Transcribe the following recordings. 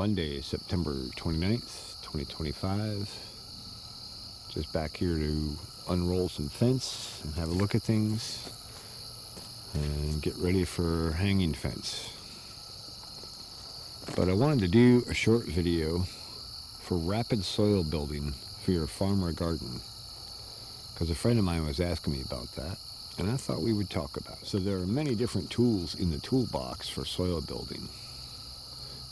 Monday, September 29th, 2025. Just back here to unroll some fence and have a look at things and get ready for hanging fence. But I wanted to do a short video for rapid soil building for your farm or garden, because a friend of mine was asking me about that, and I thought we would talk about it. So there are many different tools in the toolbox for soil building,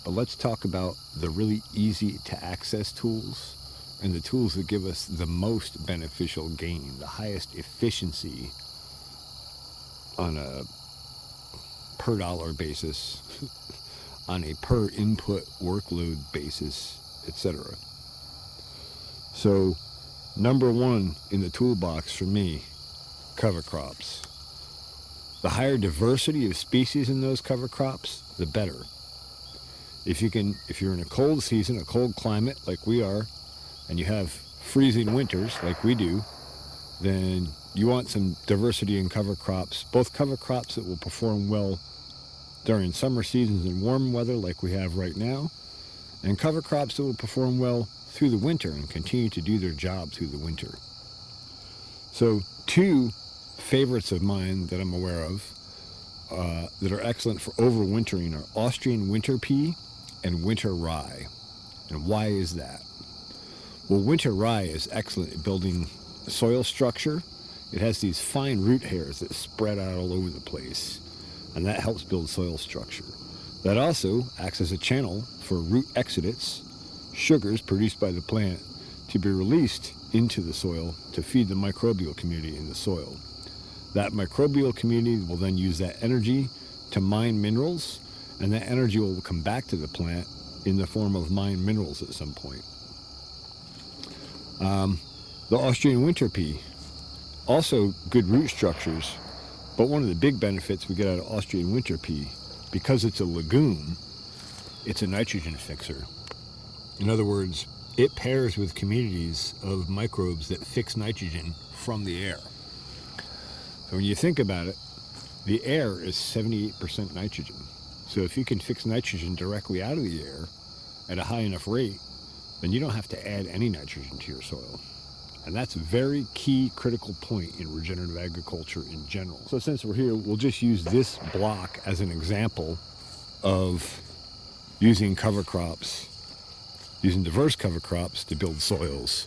but let's talk about the really easy to access tools and the tools that give us the most beneficial gain, the highest efficiency on a per dollar basis, on a per input workload basis, etc. So number one in the toolbox for me, cover crops. The higher diversity of species in those cover crops, the better. If you're in a cold season, a cold climate like we are, and you have freezing winters like we do, then you want some diversity in cover crops, both cover crops that will perform well during summer seasons and warm weather like we have right now, and cover crops that will perform well through the winter and continue to do their job through the winter. So two favorites of mine that I'm aware of that are excellent for overwintering are Austrian winter pea and winter rye. And why is that? Well, winter rye is excellent at building soil structure. It has these fine root hairs that spread out all over the place, and that helps build soil structure. That also acts as a channel for root exudates, sugars produced by the plant, to be released into the soil to feed the microbial community in the soil. That microbial community will then use that energy to mine minerals, and that energy will come back to the plant in the form of mined minerals at some point. The Austrian winter pea, also good root structures, but one of the big benefits we get out of Austrian winter pea, because it's a legume, it's a nitrogen fixer. In other words, it pairs with communities of microbes that fix nitrogen from the air. So when you think about it, the air is 78% nitrogen. So if you can fix nitrogen directly out of the air at a high enough rate, then you don't have to add any nitrogen to your soil. And that's a very key critical point in regenerative agriculture in general. So since we're here, we'll just use this block as an example of using cover crops, using diverse cover crops to build soils.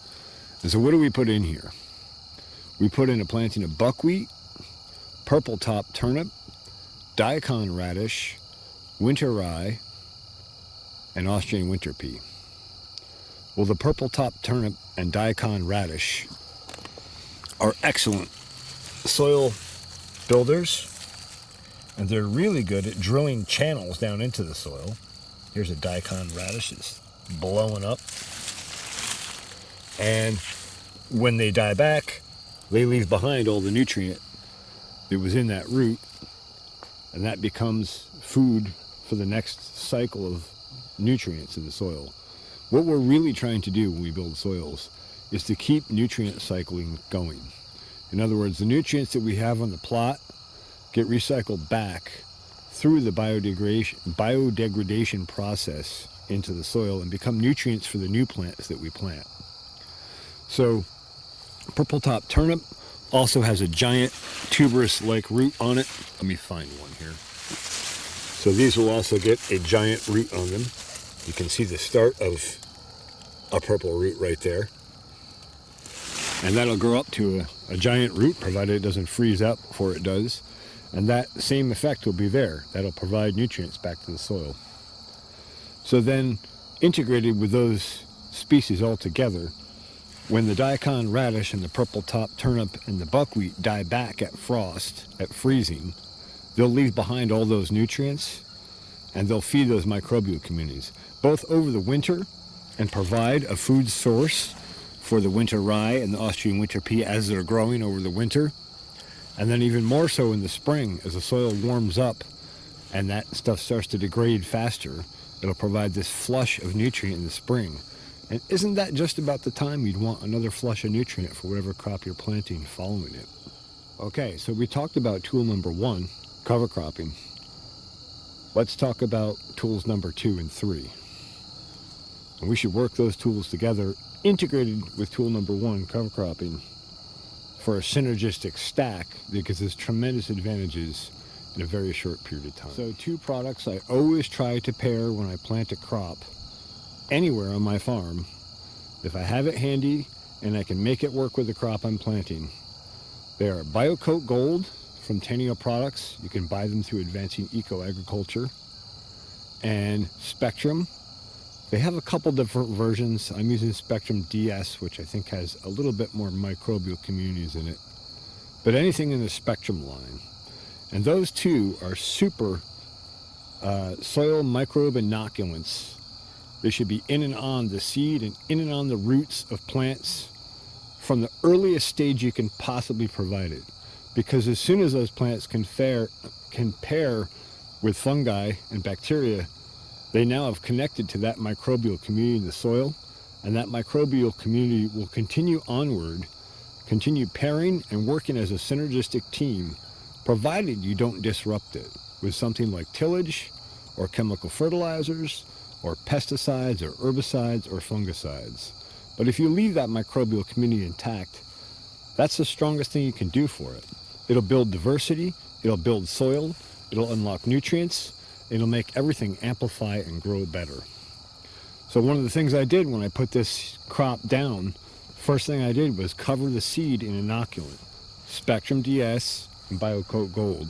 And so what do we put in here? We put in a planting of buckwheat, purple top turnip, daikon radish, winter rye, and Austrian winter pea. Well, the purple top turnip and daikon radish are excellent soil builders, and they're really good at drilling channels down into the soil. Here's a daikon radish that's blowing up. And when they die back, they leave behind all the nutrient that was in that root, and that becomes food for the next cycle of nutrients in the soil. What we're really trying to do when we build soils is to keep nutrient cycling going. In other words, the nutrients that we have on the plot get recycled back through the biodegradation process into the soil and become nutrients for the new plants that we plant. So purple top turnip also has a giant tuberous-like root on it. Let me find one here. So these will also get a giant root on them. You can see the start of a purple root right there. And that'll grow up to a giant root, provided it doesn't freeze out before it does. And that same effect will be there. That'll provide nutrients back to the soil. So then, integrated with those species all together, when the daikon radish and the purple top turnip and the buckwheat die back at frost, at freezing, they'll leave behind all those nutrients, and they'll feed those microbial communities, both over the winter and provide a food source for the winter rye and the Austrian winter pea as they're growing over the winter, and then even more so in the spring as the soil warms up and that stuff starts to degrade faster. It'll provide this flush of nutrient in the spring. And isn't that just about the time you'd want another flush of nutrient for whatever crop you're planting following it? Okay, so we talked about tool number 1, cover cropping. Let's talk about tools number 2 and 3. And we should work those tools together, integrated with tool number 1, cover cropping, for a synergistic stack that gives us tremendous advantages in a very short period of time. So 2 products I always try to pair when I plant a crop anywhere on my farm. If I have it handy and I can make it work with the crop I'm planting, they are BioCoat Gold from Tenio Products. You can buy them through Advancing Eco Agriculture. And Spectrum. They have a couple different versions. I'm using Spectrum DS, which I think has a little bit more microbial communities in it. But anything in the Spectrum line. And those 2 are super soil microbe inoculants. They should be in and on the seed and in and on the roots of plants from the earliest stage you can possibly provide it. Because as soon as those plants can pair with fungi and bacteria, they now have connected to that microbial community in the soil, and that microbial community will continue onward, continue pairing and working as a synergistic team, provided you don't disrupt it with something like tillage or chemical fertilizers or pesticides or herbicides or fungicides. But if you leave that microbial community intact, that's the strongest thing you can do for it. It'll build diversity, it'll build soil, it'll unlock nutrients, it'll make everything amplify and grow better. So one of the things I did when I put this crop down, first thing I did was cover the seed in inoculant, Spectrum DS and BioCoat Gold.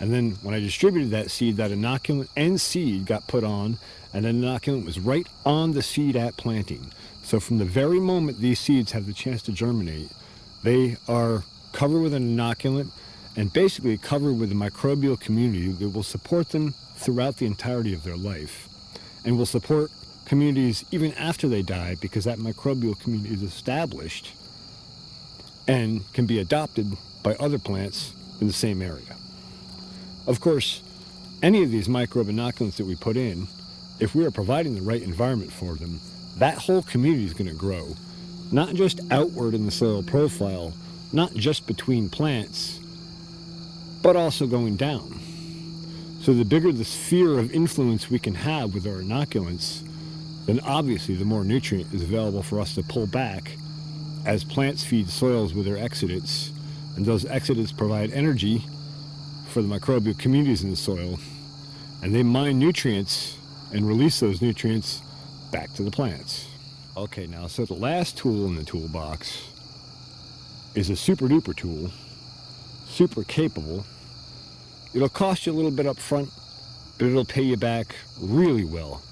And then when I distributed that seed, that inoculant and seed got put on, and the inoculant was right on the seed at planting. So from the very moment these seeds have the chance to germinate, they are covered with an inoculant and basically covered with a microbial community that will support them throughout the entirety of their life, and will support communities even after they die, because that microbial community is established and can be adopted by other plants in the same area. Of course, any of these microbe inoculants that we put in, if we are providing the right environment for them, that whole community is going to grow, not just outward in the soil profile, not just between plants, but also going down. So the bigger the sphere of influence we can have with our inoculants, then obviously the more nutrient is available for us to pull back as plants feed soils with their exudates, and those exudates provide energy for the microbial communities in the soil, and they mine nutrients and release those nutrients back to the plants. Okay, now so the last tool in the toolbox is a super duper tool, super capable. It'll cost you a little bit up front, but it'll pay you back really well.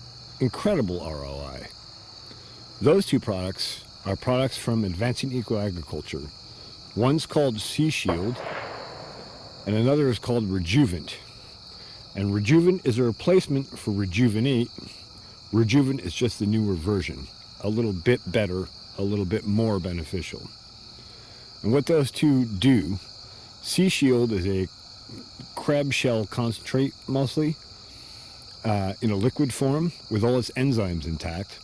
Incredible ROI. Those 2 products are products from Advancing Eco Agriculture. One's called Sea Shield, and another is called Rejuvent. And Rejuvent is a replacement for Rejuvenate. Rejuvent is just the newer version, a little bit better, a little bit more beneficial. And what those 2 do, Sea Shield is a crab shell concentrate, mostly in a liquid form with all its enzymes intact.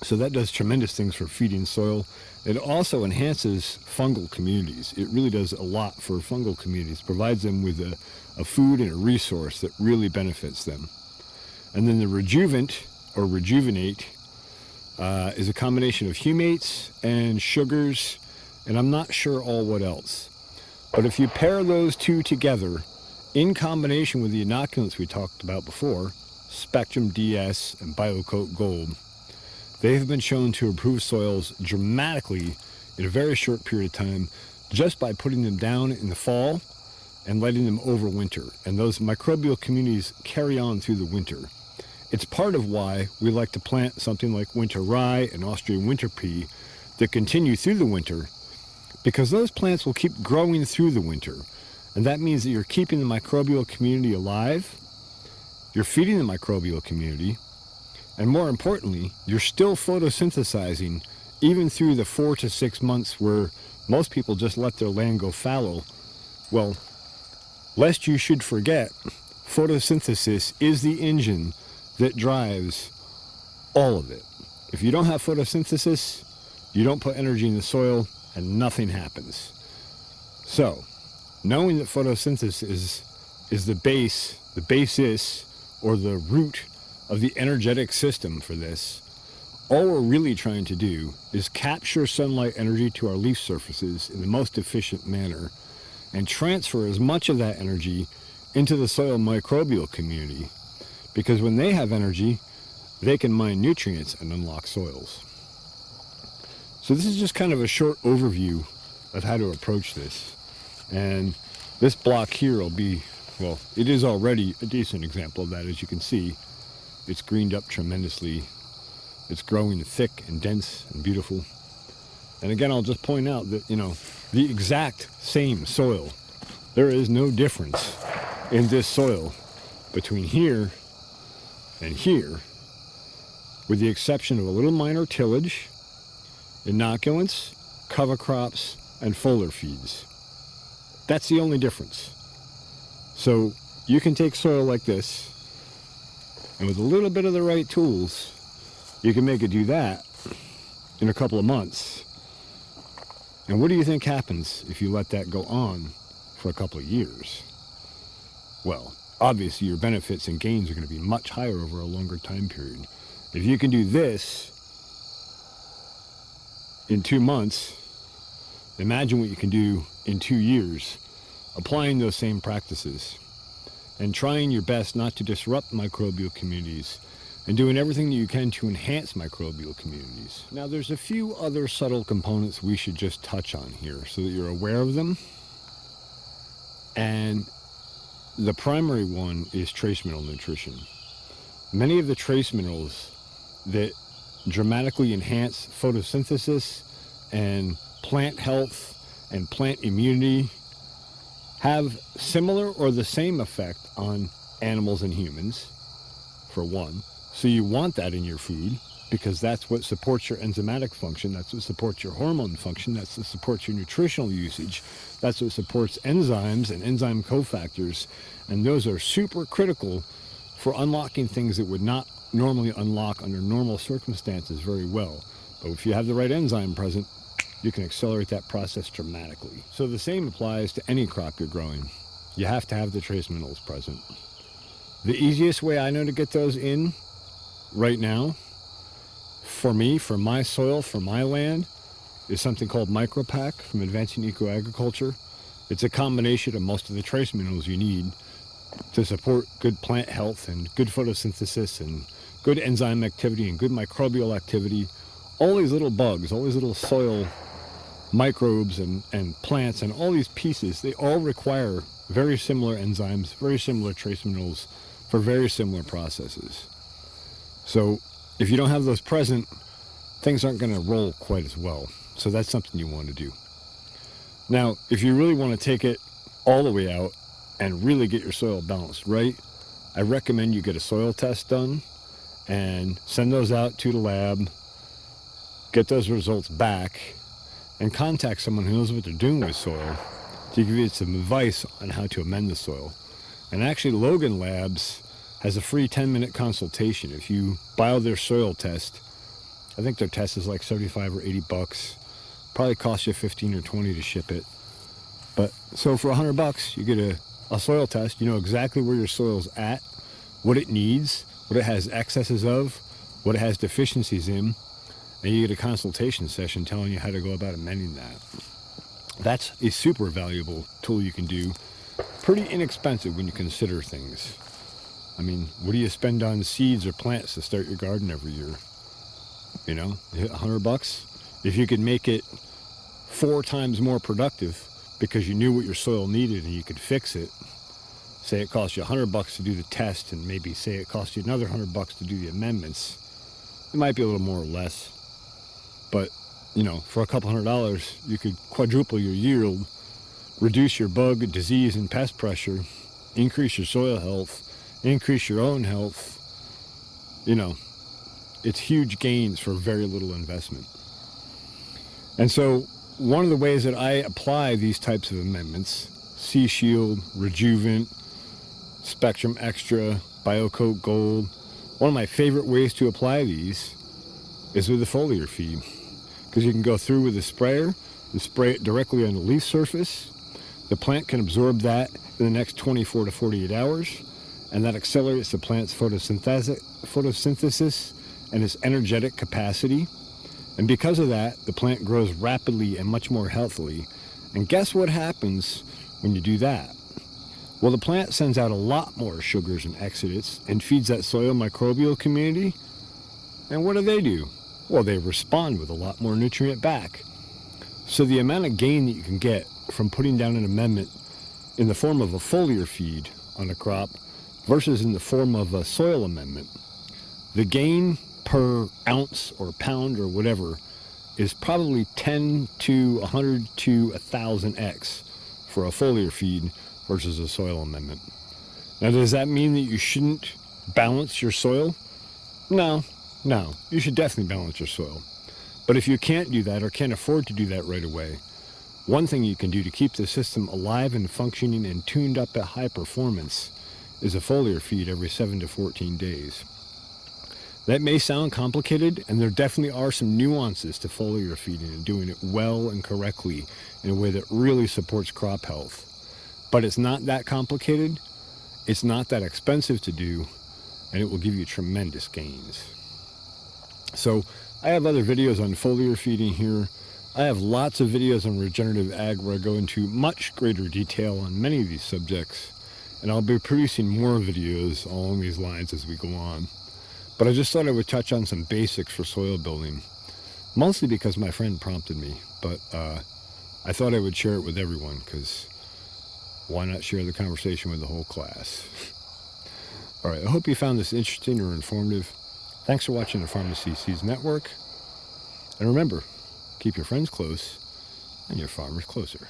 So that does tremendous things for feeding soil. It also enhances fungal communities. It really does a lot for fungal communities, provides them with a food and a resource that really benefits them. And then the Rejuvent or Rejuvenate is a combination of humates and sugars, and I'm not sure all what else. But if you pair those 2 together in combination with the inoculants we talked about before, Spectrum DS and BioCoat Gold, they have been shown to improve soils dramatically in a very short period of time just by putting them down in the fall and letting them overwinter. And those microbial communities carry on through the winter. It's part of why we like to plant something like winter rye and Austrian winter pea that continue through the winter, because those plants will keep growing through the winter. And that means that you're keeping the microbial community alive, you're feeding the microbial community, and more importantly, you're still photosynthesizing even through the 4 to 6 months where most people just let their land go fallow. Well, lest you should forget, photosynthesis is the engine that drives all of it. If you don't have photosynthesis, you don't put energy in the soil and nothing happens. So, knowing that photosynthesis is the basis, or the root of the energetic system for this, all we're really trying to do is capture sunlight energy to our leaf surfaces in the most efficient manner and transfer as much of that energy into the soil microbial community, because when they have energy, they can mine nutrients and unlock soils. So this is just kind of a short overview of how to approach this. And this block here will be, well, it is already a decent example of that. As you can see, it's greened up tremendously. It's growing thick and dense and beautiful. And again, I'll just point out that, the exact same soil, there is no difference in this soil between here and here, with the exception of a little minor tillage, inoculants, cover crops, and foliar feeds. That's the only difference. So you can take soil like this, and with a little bit of the right tools, you can make it do that in a couple of months. And what do you think happens if you let that go on for a couple of years? Well, obviously your benefits and gains are going to be much higher over a longer time period. If you can do this in 2 months, imagine what you can do in 2 years, applying those same practices and trying your best not to disrupt microbial communities and doing everything that you can to enhance microbial communities. Now, there's a few other subtle components we should just touch on here so that you're aware of them. And the primary one is trace mineral nutrition. Many of the trace minerals that dramatically enhance photosynthesis and plant health and plant immunity have similar or the same effect on animals and humans, for one. So you want that in your food because that's what supports your enzymatic function, that's what supports your hormone function, that's what supports your nutritional usage, that's what supports enzymes and enzyme cofactors, and those are super critical for unlocking things that would not normally unlock under normal circumstances very well. But if you have the right enzyme present, you can accelerate that process dramatically. So the same applies to any crop you're growing. You have to have the trace minerals present. The easiest way I know to get those in right now, for me, for my soil, for my land, is something called MicroPack from Advancing Eco-Agriculture. It's a combination of most of the trace minerals you need to support good plant health and good photosynthesis and good enzyme activity and good microbial activity. All these little bugs, all these little soil microbes and plants and all these pieces, they all require very similar enzymes, very similar trace minerals for very similar processes. So if you don't have those present, things aren't going to roll quite as well. So that's something you want to do. Now, if you really want to take it all the way out and really get your soil balanced right, I recommend you get a soil test done and send those out to the lab, get those results back, and contact someone who knows what they're doing with soil to give you some advice on how to amend the soil. And actually, Logan Labs has a free 10-minute consultation. If you buy their soil test, I think their test is like $75 or $80. Probably costs you $15 or $20 to ship it. But so for $100, you get a soil test. You know exactly where your soil's at, what it needs, what it has excesses of, what it has deficiencies in, and you get a consultation session telling you how to go about amending that. That's a super valuable tool you can do. Pretty inexpensive when you consider things. I mean, what do you spend on seeds or plants to start your garden every year? You know, $100. If you could make it 4 times more productive because you knew what your soil needed and you could fix it, say it cost you $100 to do the test, and maybe say it cost you another $100 to do the amendments, it might be a little more or less. But, you know, for a couple $100, you could quadruple your yield, reduce your bug, disease, and pest pressure, increase your soil health, increase your own health. You know, it's huge gains for very little investment. And so one of the ways that I apply these types of amendments, Sea Shield, Rejuvent, Spectrum Extra, BioCoat Gold, one of my favorite ways to apply these is with the foliar feed. Because you can go through with a sprayer and spray it directly on the leaf surface. The plant can absorb that in the next 24 to 48 hours, and that accelerates the plant's photosynthesis and its energetic capacity. And because of that, the plant grows rapidly and much more healthily. And guess what happens when you do that? Well, the plant sends out a lot more sugars and exudates and feeds that soil microbial community. And what do? Well, they respond with a lot more nutrient back. So the amount of gain that you can get from putting down an amendment in the form of a foliar feed on a crop versus in the form of a soil amendment, the gain per ounce or pound or whatever is probably 10 to 100 to 1,000x for a foliar feed versus a soil amendment. Now, does that mean that you shouldn't balance your soil? No, you should definitely balance your soil. But if you can't do that or can't afford to do that right away, one thing you can do to keep the system alive and functioning and tuned up at high performance is a foliar feed every 7 to 14 days. That may sound complicated, and there definitely are some nuances to foliar feeding and doing it well and correctly in a way that really supports crop health. But it's not that complicated, it's not that expensive to do, and it will give you tremendous gains. So I have other videos on foliar feeding here. I have lots of videos on regenerative ag where I go into much greater detail on many of these subjects, and I'll be producing more videos along these lines as we go on. But I just thought I would touch on some basics for soil building, mostly because my friend prompted me, but I thought I would share it with everyone, because why not share the conversation with the whole class? All right, I hope you found this interesting or informative. Thanks for watching the Pharmacy Seeds Network. And remember, keep your friends close and your farmers closer.